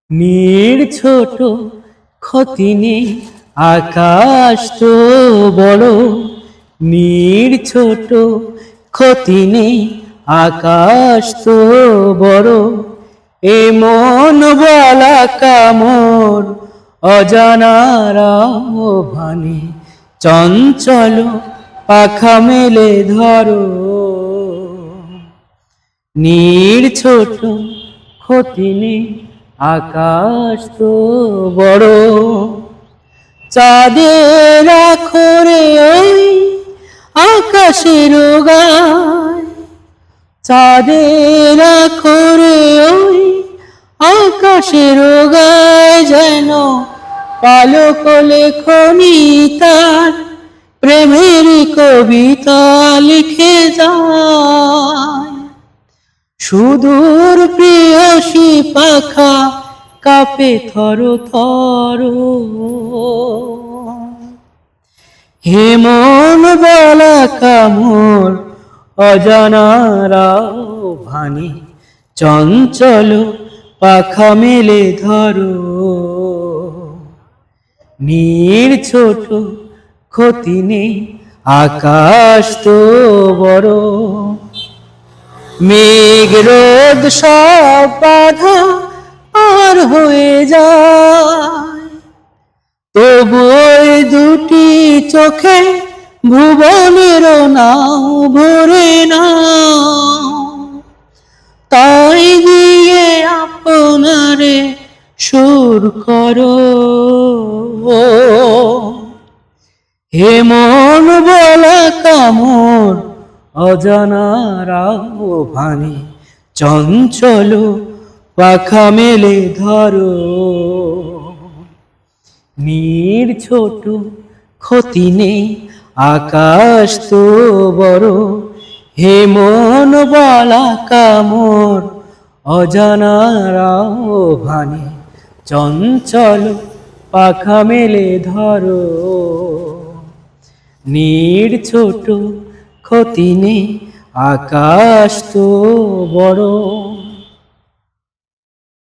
নীড় ছোট ক্ষতি নেই, আকাশ তো বড়। নীড় ছোট ক্ষতি নেই, আকাশ তো বড়। এ মন বলা কামর অজানার আহ্বানে, চঞ্চল পাখা মেলে ধরো। নীড় ছোট ক্ষতি নেই, আকাশ তো বড়। চাঁদের আখরে ওই আকাশের গায়, চাঁদের আখরে ওই আকাশের গায়, যেন পালক লেখনি তার প্রেমের কবিতা লিখে যায়। সুদূর প্রিয়সী পাখা কাঁপে থর থর। হে মন বলা কামর অজানার আহ্বানে, চঞ্চল পাখা মেলে ধরো। নীড় ছোট ক্ষতি নেই, আকাশ তো বড়। মেঘ রোদ সব বাধা পার হয়ে যায়, তবু ওই দুটি চোখে ভুবনের নাও ভরে না। তাই গিয়ে আপনারে সুর করো। হে মন বলা কামর অজানার আহ্বানে, চঞ্চল পাখা মেলে ধরো। নীড় ছোট ক্ষতি নেই, আকাশ তো বড়। হে মন বলা কামর অজানার আহ্বানে, চঞ্চল পাখা মেলে ধরো। নীড় ছোট ক্ষতি নেই, আকাশ তো বড়।